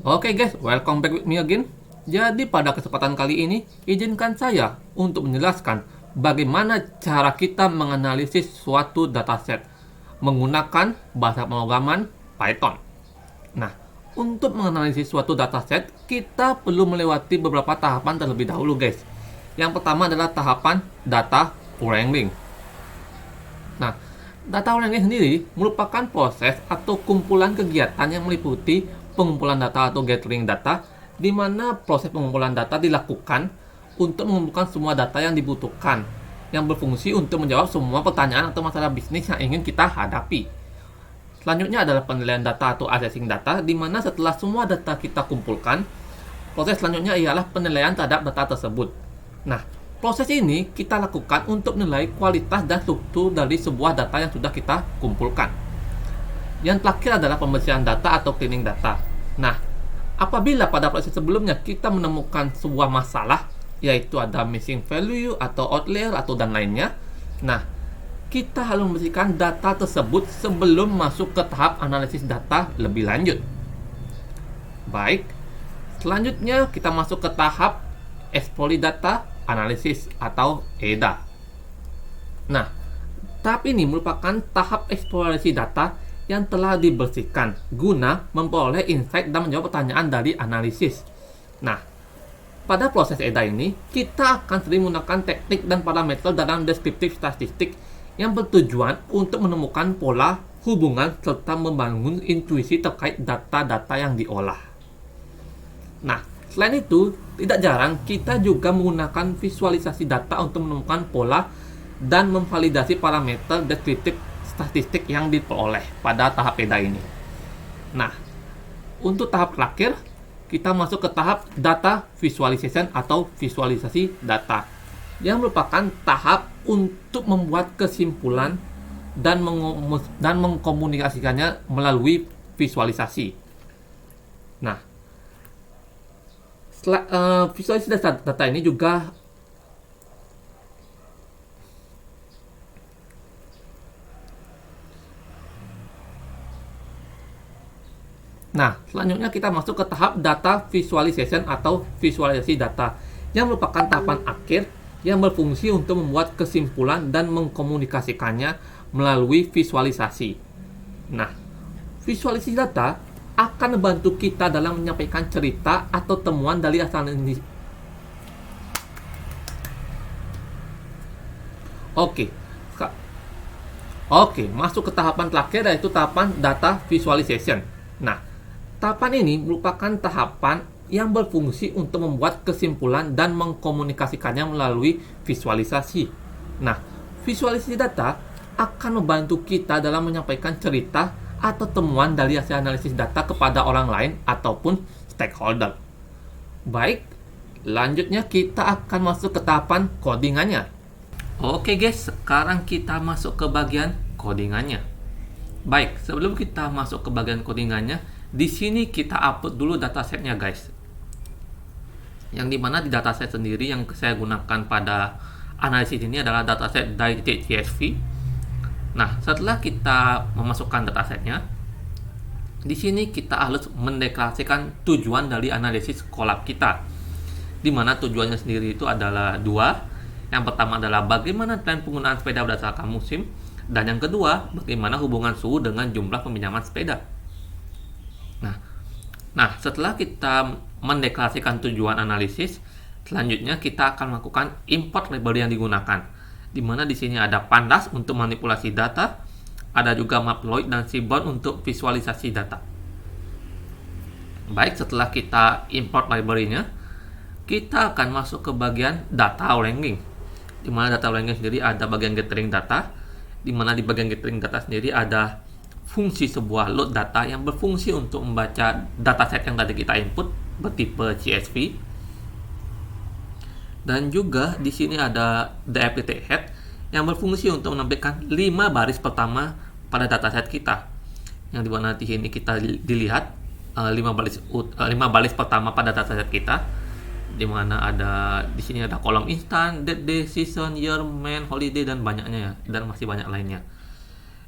Oke guys, welcome back with me again. Jadi pada kesempatan kali ini, izinkan saya untuk menjelaskan bagaimana cara kita menganalisis suatu dataset menggunakan bahasa pemrograman Python. Nah, untuk menganalisis suatu dataset, kita perlu melewati beberapa tahapan terlebih dahulu guys. Yang pertama adalah tahapan data wrangling. Nah, data wrangling sendiri merupakan proses atau kumpulan kegiatan yang meliputi pengumpulan data atau gathering data, di mana proses pengumpulan data dilakukan untuk mengumpulkan semua data yang dibutuhkan, yang berfungsi untuk menjawab semua pertanyaan atau masalah bisnis yang ingin kita hadapi. Selanjutnya adalah penilaian data atau assessing data, di mana setelah semua data kita kumpulkan, proses selanjutnya ialah penilaian terhadap data tersebut. Nah, proses ini kita lakukan untuk menilai kualitas dan struktur dari sebuah data yang sudah kita kumpulkan. Yang terakhir adalah pembersihan data atau cleaning data. Nah, apabila pada proses sebelumnya kita menemukan sebuah masalah, yaitu ada missing value atau outlier atau dan lainnya, nah, kita harus membersihkan data tersebut sebelum masuk ke tahap analisis data lebih lanjut. Baik, selanjutnya kita masuk ke tahap Explore Data Analysis atau EDA. Nah, tahap ini merupakan tahap eksplorasi data yang telah dibersihkan guna memperoleh insight dan menjawab pertanyaan dari analisis. Nah, pada proses EDA ini, kita akan sering menggunakan teknik dan parameter dalam deskriptif statistik yang bertujuan untuk menemukan pola, hubungan, serta membangun intuisi terkait data-data yang diolah. Nah, selain itu, tidak jarang kita juga menggunakan visualisasi data untuk menemukan pola dan memvalidasi parameter deskriptif statistik yang diperoleh pada tahap EDA ini. Nah, untuk tahap terakhir, kita masuk ke tahap data visualization atau visualisasi data, yang merupakan tahap untuk membuat kesimpulan dan mengkomunikasikannya melalui visualisasi. Nah, visualisasi data ini juga selanjutnya kita masuk ke tahap data visualization atau visualisasi data, yang merupakan tahapan akhir yang berfungsi untuk membuat kesimpulan dan mengkomunikasikannya melalui visualisasi. Nah, visualisasi data akan membantu kita dalam menyampaikan cerita atau temuan dari asal ini. Oke, masuk ke tahapan terakhir, yaitu tahapan data visualization. Nah, tahapan ini merupakan tahapan yang berfungsi untuk membuat kesimpulan dan mengkomunikasikannya melalui visualisasi. Nah, visualisasi data akan membantu kita dalam menyampaikan cerita atau temuan dari hasil analisis data kepada orang lain ataupun stakeholder. Baik, lanjutnya kita akan masuk ke tahapan codingannya. Oke guys, sekarang kita masuk ke bagian codingannya. Baik, sebelum kita masuk ke bagian codingannya, di sini kita upload dulu datasetnya guys. Yang dimana di dataset sendiri yang saya gunakan pada analisis ini adalah dataset dari.csv. Nah, setelah kita memasukkan datasetnya, di sini kita harus mendeklarasikan tujuan dari analisis kolab kita. Dimana tujuannya sendiri itu adalah dua. Yang pertama adalah bagaimana tren penggunaan sepeda berdasarkan musim, dan yang kedua, bagaimana hubungan suhu dengan jumlah peminjaman sepeda. Nah, setelah kita mendeklarasikan tujuan analisis, selanjutnya kita akan melakukan import library yang digunakan. Di mana di sini ada pandas untuk manipulasi data, ada juga Maploid dan Seaborn untuk visualisasi data. Baik, setelah kita import library-nya, kita akan masuk ke bagian data wrangling. Di mana data wrangling sendiri ada bagian gathering data, di mana di bagian gathering data sendiri ada fungsi sebuah load data yang berfungsi untuk membaca dataset yang tadi kita input bertipe CSV. Dan juga di sini ada dpt head yang berfungsi untuk menampilkan 5 baris pertama pada dataset kita. Yang dimana di sini kita dilihat 5 baris pertama pada dataset kita, di mana ada di sini ada kolom instan, date, day, season, year, month, holiday, dan banyaknya ya, dan masih banyak lainnya.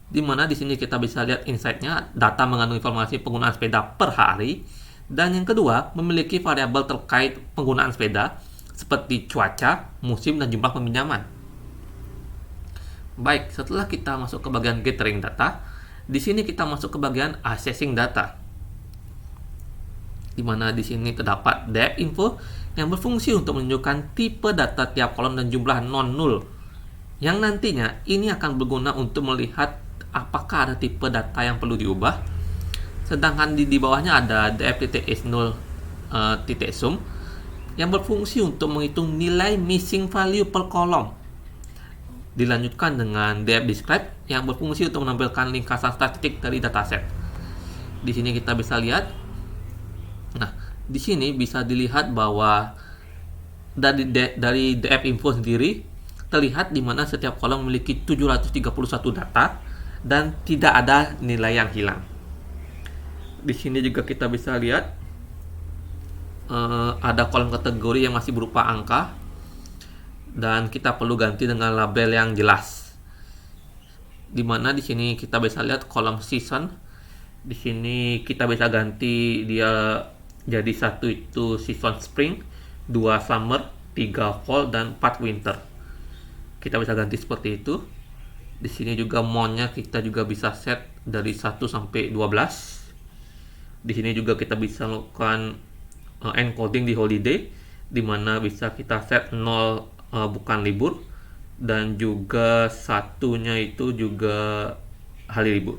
Di mana di sini kita bisa lihat insight-nya, data mengandung informasi penggunaan sepeda per hari, Dan yang kedua, memiliki variabel terkait penggunaan sepeda seperti cuaca, musim, dan jumlah peminjaman. Baik, setelah kita masuk ke bagian gathering data, di sini kita masuk ke bagian assessing data. Di mana di sini terdapat depth info yang berfungsi untuk menunjukkan tipe data tiap kolom dan jumlah non-null. Yang nantinya ini akan berguna untuk melihat apakah ada tipe data yang perlu diubah. Sedangkan di bawahnya ada df.is0 yang berfungsi untuk menghitung nilai missing value per kolom. Dilanjutkan dengan df.describe yang berfungsi untuk menampilkan ringkasan statistik dari dataset. Di sini kita bisa lihat. Nah, di sini bisa dilihat bahwa dari df.info sendiri terlihat di mana setiap kolom memiliki 731 data dan tidak ada nilai yang hilang. Di sini juga kita bisa lihat ada kolom kategori yang masih berupa angka dan kita perlu ganti dengan label yang jelas. Dimana di sini kita bisa lihat kolom season. Di sini kita bisa ganti dia jadi 1 itu season spring, 2 summer, 3 fall, dan 4 winter. Kita bisa ganti seperti itu. Di sini juga monthnya kita juga bisa set dari 1 sampai 12. Di sini juga kita bisa melakukan encoding di holiday, di mana bisa kita set 0 bukan libur, dan juga satunya itu juga hari libur.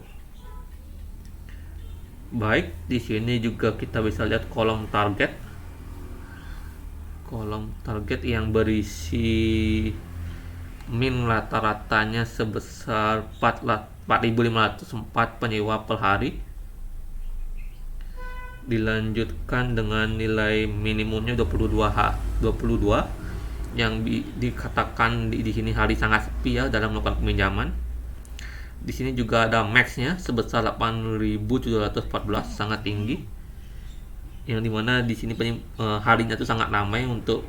Baik, di sini juga kita bisa lihat kolom target. Kolom target yang berisi min rata-ratanya sebesar 4.504 penyewa per hari. Dilanjutkan dengan nilai minimumnya 22 yang dikatakan di sini hari sangat sepi ya dalam melakukan peminjaman. Di sini juga ada max-nya sebesar 8.714, sangat tinggi. Yang dimana di sini harinya itu sangat ramai untuk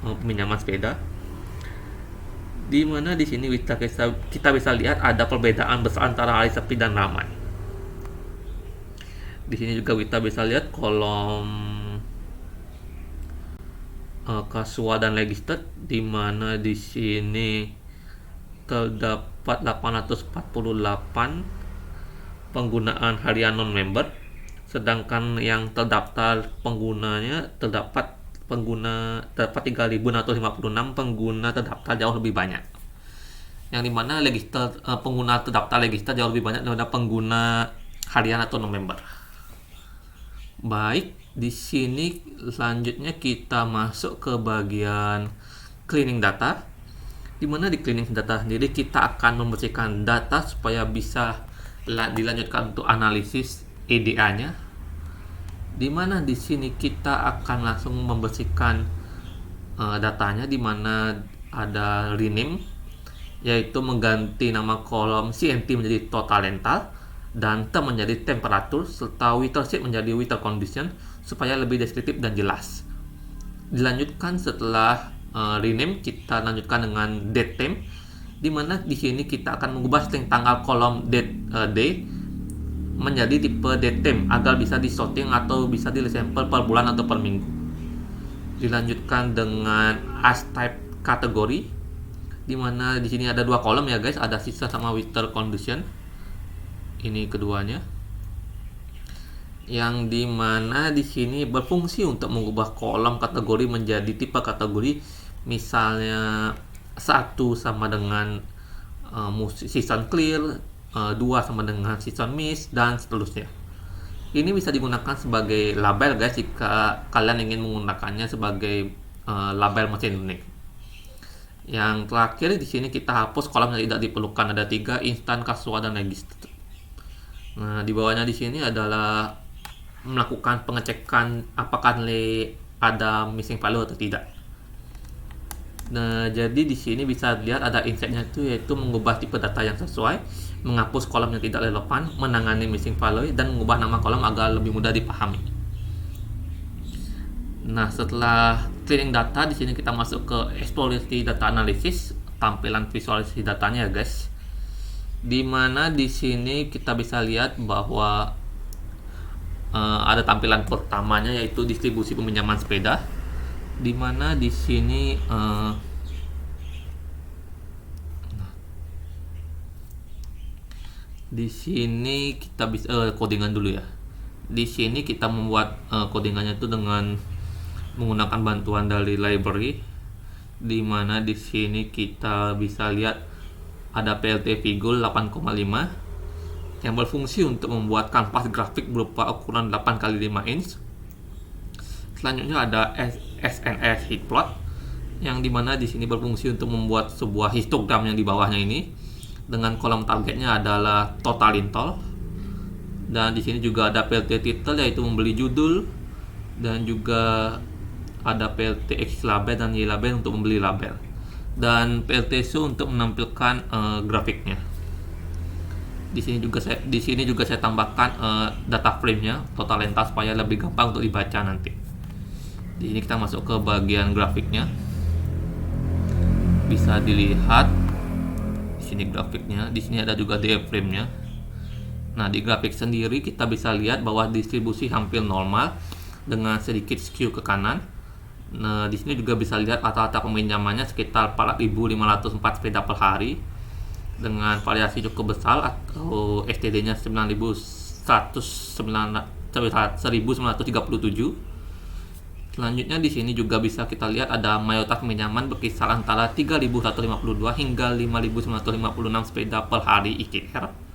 peminjaman sepeda. Dimana di sini kita bisa lihat ada perbedaan besar antara hari sepi dan ramai. Di sini juga kita bisa lihat kolom casual dan registered, di mana di sini terdapat 848 penggunaan harian non-member, sedangkan yang terdaftar penggunanya terdapat 3.656 pengguna terdaftar jauh lebih banyak. Yang dimana pengguna terdaftar register jauh lebih banyak daripada pengguna harian atau non-member. Baik, di sini selanjutnya kita masuk ke bagian cleaning data. Di mana di cleaning data sendiri kita akan membersihkan data supaya bisa dilanjutkan untuk analisis EDA-nya. Di mana di sini kita akan langsung membersihkan datanya, di mana ada rename, yaitu mengganti nama kolom CNT menjadi total rental dan term menjadi temperatur serta weather sheet menjadi weather condition supaya lebih deskriptif dan jelas. Dilanjutkan setelah rename, kita lanjutkan dengan date time, di mana di sini kita akan mengubah string tanggal kolom date day menjadi tipe date time agar bisa disorting atau bisa disampel per bulan atau per minggu. Dilanjutkan dengan as type kategori, di mana di sini ada 2 kolom ya guys, ada season sama weather condition. Ini keduanya, yang dimana di sini berfungsi untuk mengubah kolom kategori menjadi tipe kategori. Misalnya 1 sama dengan season clear, 2 sama dengan season mist, dan seterusnya. Ini bisa digunakan sebagai label guys jika kalian ingin menggunakannya sebagai label mesin unik. Yang terakhir di sini kita hapus kolom yang tidak diperlukan, ada 3, instan, casual, dan register. Nah, di bawahnya di sini adalah melakukan pengecekan apakah nilai ada missing value atau tidak. Nah, jadi di sini bisa dilihat ada insight-nya itu, yaitu mengubah tipe data yang sesuai, menghapus kolom yang tidak relevan, menangani missing value, dan mengubah nama kolom agar lebih mudah dipahami. Nah, setelah cleaning data, di sini kita masuk ke exploratory data analysis, tampilan visualisasi datanya ya guys. Dimana di sini kita bisa lihat bahwa ada tampilan pertamanya yaitu distribusi peminjaman sepeda, di mana di sini kita bisa codingan dulu ya. Di sini kita membuat codingannya itu dengan menggunakan bantuan dari library, di mana di sini kita bisa lihat ada PLT Figure 8,5 yang berfungsi untuk membuat kanvas grafik berupa ukuran 8x5 inch. Selanjutnya ada SNS Heatplot yang dimana di sini berfungsi untuk membuat sebuah histogram yang di bawahnya ini, dengan kolom targetnya adalah total install. Dan di sini juga ada PLT title yaitu membeli judul, dan juga ada PLT X label dan Y label untuk membeli label, dan PLT show untuk menampilkan grafiknya. Di sini juga saya tambahkan data frame-nya, total rental, supaya lebih gampang untuk dibaca nanti. Di sini kita masuk ke bagian grafiknya. Bisa dilihat di sini grafiknya. Di sini ada juga diaframe-nya. Nah, di grafik sendiri kita bisa lihat bahwa distribusi hampir normal dengan sedikit skew ke kanan. Nah, di sini juga bisa lihat rata-rata peminjamannya sekitar 4.504 sepeda per hari dengan variasi cukup besar, atau STD-nya 1937. Selanjutnya di sini juga bisa kita lihat ada mayoritas peminjaman berkisar antara 3.152 hingga 5.956 sepeda per hari IKR.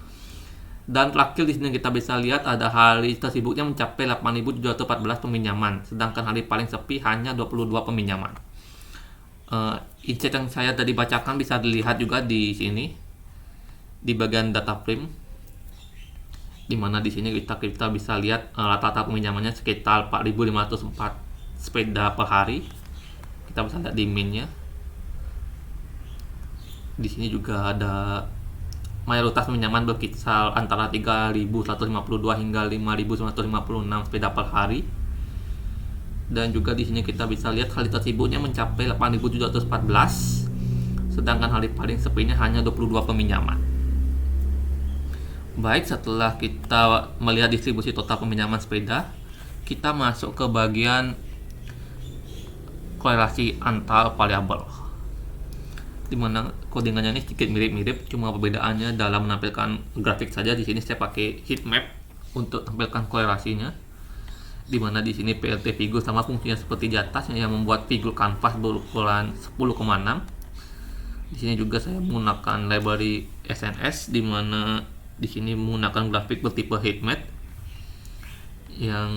Dan terakhir di sini kita bisa lihat ada hari tersibuknya mencapai 8.714 peminjaman, sedangkan hari paling sepi hanya 22 peminjaman. Insight yang saya tadi bacakan bisa dilihat juga di sini di bagian data frame, di mana di sini kita bisa lihat rata-rata peminjamannya sekitar 4.504 sepeda per hari. Kita bisa lihat di min-nya. Di sini juga ada mayoritas pinjaman berkisar antara 3.152 hingga 5.956 sepeda per hari. Dan juga di sini kita bisa lihat hari tersibuknya mencapai 8.714, sedangkan hari paling sepinya hanya 22 peminjaman. Baik, setelah kita melihat distribusi total peminjaman sepeda, kita masuk ke bagian korelasi antar variabel, dimana codingannya ini sedikit mirip-mirip, cuma perbedaannya dalam menampilkan grafik saja. Di sini saya pakai heat map untuk tampilkan korelasinya, dimana di sini PLT Figure sama fungsinya seperti di atas yang membuat figur kanvas berukuran 10,6. Di sini juga saya menggunakan library SNS, dimana di sini menggunakan grafik bertipe heat map. Yang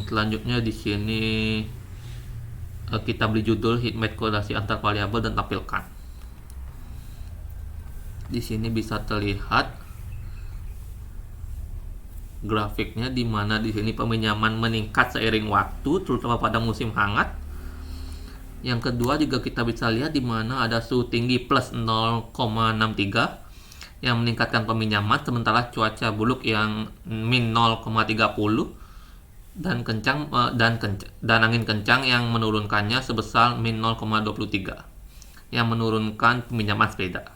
selanjutnya di sini kita beli judul heat map korelasi antar variabel dan tampilkan. Di sini bisa terlihat grafiknya, di mana di sini peminjaman meningkat seiring waktu, terutama pada musim hangat. Yang kedua juga kita bisa lihat di mana ada suhu tinggi plus 0,63 yang meningkatkan peminjaman, sementara cuaca buruk yang min 0,30 dan angin kencang yang menurunkannya sebesar min 0,23 yang menurunkan peminjaman sepeda.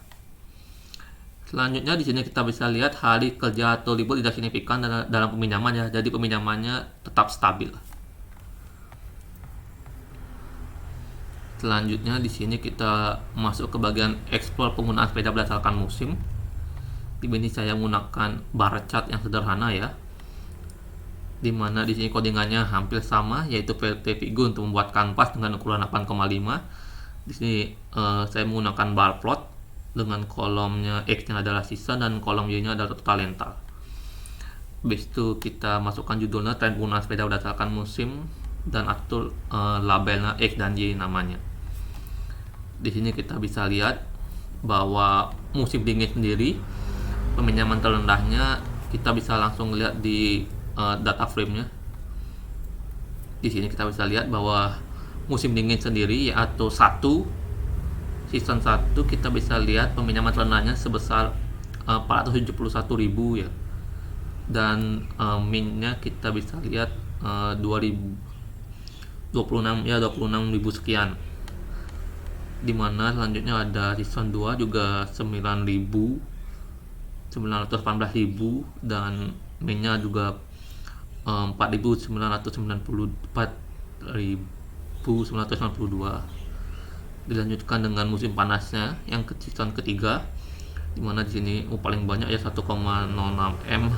Selanjutnya di sini kita bisa lihat hari kerja atau libur tidak signifikan dalam peminjamannya, jadi peminjamannya tetap stabil. Selanjutnya di sini kita masuk ke bagian explore penggunaan sepeda berdasarkan musim. Di sini saya menggunakan bar chart yang sederhana ya, dimana di sini codingannya hampir sama, yaitu PLT Figure untuk membuat kanvas dengan ukuran 8,5. Di sini saya menggunakan bar plot dengan kolomnya X-nya adalah sisa dan kolom Y-nya adalah total rental. Habis itu kita masukkan judulnya tren penggunaan sepeda berdasarkan musim dan atur labelnya X dan Y namanya. Di sini kita bisa lihat bahwa musim dingin sendiri peminjaman terendahnya kita bisa langsung lihat di data frame-nya. Di sini kita bisa lihat bahwa musim dingin sendiri yaitu season 1 kita bisa lihat peminjaman terendahnya sebesar 471.000 ya, dan min-nya kita bisa lihat 26.000 sekian. Dimana selanjutnya ada season 2 juga 918.000 dan min-nya juga 4.992. Dilanjutkan dengan musim panasnya yang season ketiga, dimana di sini paling banyak ya 1,06 m,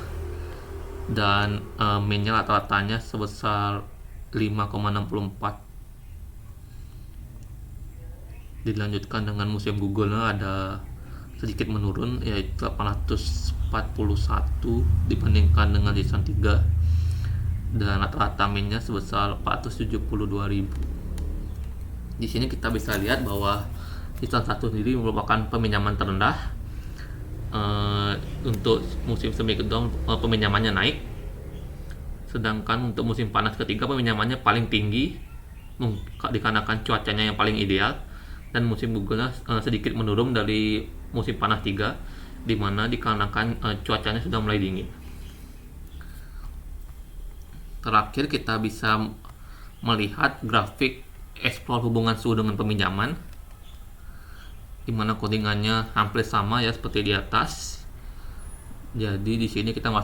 dan mean-nya rata-ratanya sebesar 5,64. Dilanjutkan dengan musim Google-nya ada sedikit menurun, yaitu 841 dibandingkan dengan season 3, dan rata-rata mean-nya sebesar 472.000. Di sini kita bisa lihat bahwa season 1 sendiri merupakan peminjaman terendah. Untuk musim semi kedua peminjamannya naik, sedangkan untuk musim panas ketiga peminjamannya paling tinggi dikarenakan cuacanya yang paling ideal, dan musim gugur sedikit menurun dari musim panas 3, dimana dikarenakan cuacanya sudah mulai dingin. Terakhir kita bisa melihat grafik explore hubungan suhu dengan peminjaman, dimana codingannya hampir sama ya seperti di atas. Jadi di sini kita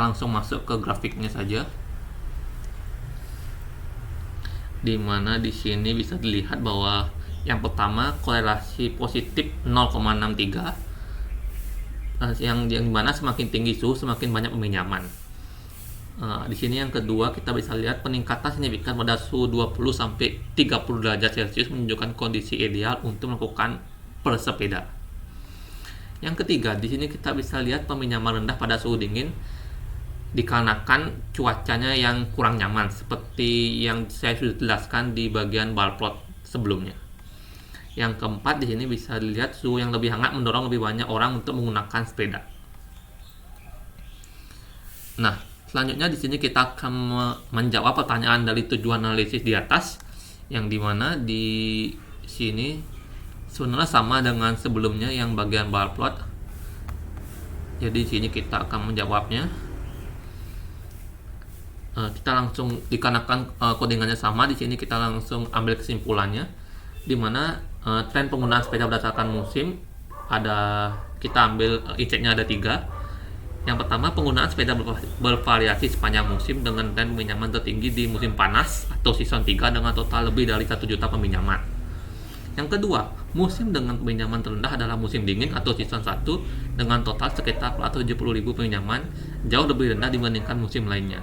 langsung masuk ke grafiknya saja, dimana di sini bisa dilihat bahwa yang pertama korelasi positif 0,63, yang dimana semakin tinggi suhu semakin banyak peminjaman. Di sini yang kedua kita bisa lihat peningkatan signifikan pada suhu 20 sampai 30 derajat Celcius menunjukkan kondisi ideal untuk melakukan bersepeda. Yang ketiga, di sini kita bisa lihat peminjaman rendah pada suhu dingin dikarenakan cuacanya yang kurang nyaman, seperti yang saya sudah jelaskan di bagian bar plot sebelumnya. Yang keempat, di sini bisa dilihat suhu yang lebih hangat mendorong lebih banyak orang untuk menggunakan sepeda. Nah, selanjutnya di sini kita akan menjawab pertanyaan dari tujuan analisis di atas, yang dimana di sini sebenarnya sama dengan sebelumnya yang bagian bar plot. Jadi di sini kita akan menjawabnya. Kita langsung dikarenakan codingannya sama, di sini kita langsung ambil kesimpulannya, dimana tren penggunaan sepeda berdasarkan musim kita ambil insight-nya ada 3. Yang pertama, penggunaan sepeda bervariasi sepanjang musim dengan tren peminjaman tertinggi di musim panas atau season 3 dengan total lebih dari 1 juta peminjaman. Yang kedua, musim dengan peminjaman terendah adalah musim dingin atau season 1 dengan total sekitar 470.000 peminjaman, jauh lebih rendah dibandingkan musim lainnya.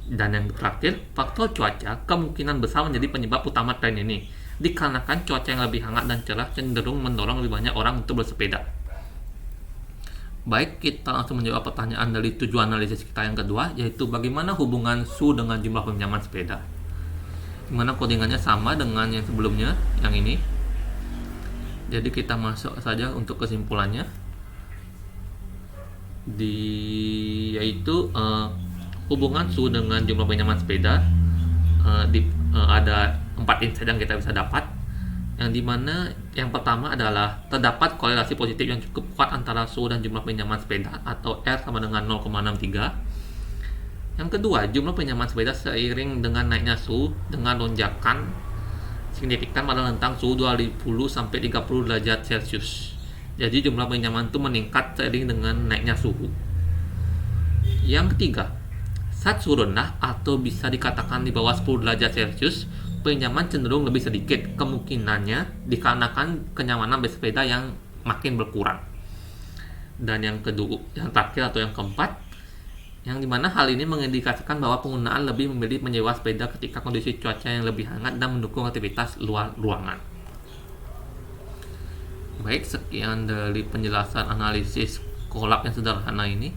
Dan yang terakhir, faktor cuaca kemungkinan besar menjadi penyebab utama tren ini, dikarenakan cuaca yang lebih hangat dan cerah cenderung mendorong lebih banyak orang untuk bersepeda. Baik, kita langsung menjawab pertanyaan dari tujuan analisis kita yang kedua, yaitu bagaimana hubungan suhu dengan jumlah peminjaman sepeda. Dimana codingannya sama dengan yang sebelumnya, yang ini. Jadi kita masuk saja untuk kesimpulannya, yaitu hubungan suhu dengan jumlah peminjaman sepeda. Ada 4 insight yang kita bisa dapat, yang dimana yang pertama adalah terdapat korelasi positif yang cukup kuat antara suhu dan jumlah pinjaman sepeda atau R sama dengan 0,63. Yang kedua, jumlah pinjaman sepeda seiring dengan naiknya suhu dengan lonjakan signifikan pada rentang suhu 20 sampai 30 derajat Celcius. Jadi jumlah pinjaman itu meningkat seiring dengan naiknya suhu. Yang ketiga, saat suhu rendah atau bisa dikatakan di bawah 10 derajat Celcius, pinjaman cenderung lebih sedikit, kemungkinannya dikarenakan kenyamanan bersepeda yang makin berkurang. Dan yang terakhir atau yang keempat, yang dimana hal ini mengindikasikan bahwa penggunaan lebih memilih menyewa sepeda ketika kondisi cuaca yang lebih hangat dan mendukung aktivitas luar ruangan. Baik, sekian dari penjelasan analisis kolab yang sederhana ini.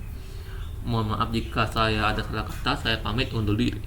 Mohon maaf jika saya ada salah kata, saya pamit undur diri.